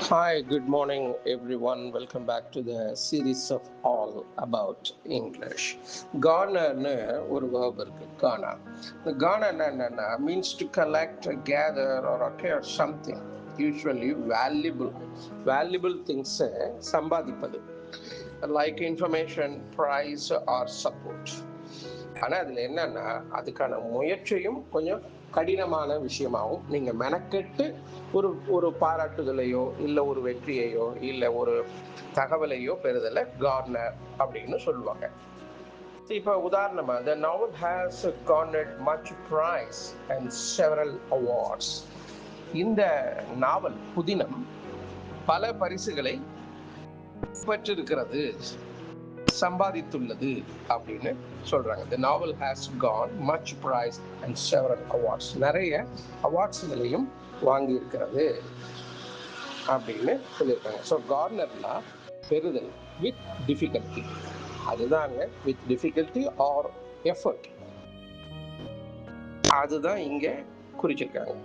Hi, good morning, everyone. Welcome back to the series of All About English. Garnerன்னு ஒரு verb இருக்கு, garner. The garner என்னன்னா means to collect, gather or acquire something, usually valuable things சம்பாதிப்பது, like information, prize or support. ஆனால் அதில் என்னன்னா அதுக்கான முயற்சியும் கொஞ்சம் கடினமான விஷயமாகவும் நீங்கள் மெனக்கெட்டு ஒரு ஒரு பாராட்டுதலையோ இல்லை ஒரு வெற்றியையோ இல்லை ஒரு தகவலையோ பெறுதலை கார்னர் அப்படின்னு சொல்லுவாங்க. இப்போ உதாரணமாக the novel has garnered much prize and several awards. இந்த நாவல் புதினம் பல பரிசுகளை பெற்றிருக்கிறது, சம்பாதித்துள்ளது அப்படின்னு சொல்றாங்க. The novel has gone much prize and several awards. நிறைய அவார்ட்ஸ்களையும் வாங்கி இருக்கிறது அப்படின்னு சொல்லியிருக்காங்க. ஸோ கார்னர்னா பெறுதல் வித் டிஃபிகல்ட்டி, அதுதாங்க வித் டிஃபிகல்ட்டி ஆர் எஃபர்ட், அதுதான் இங்கே குறிச்சிருக்காங்க.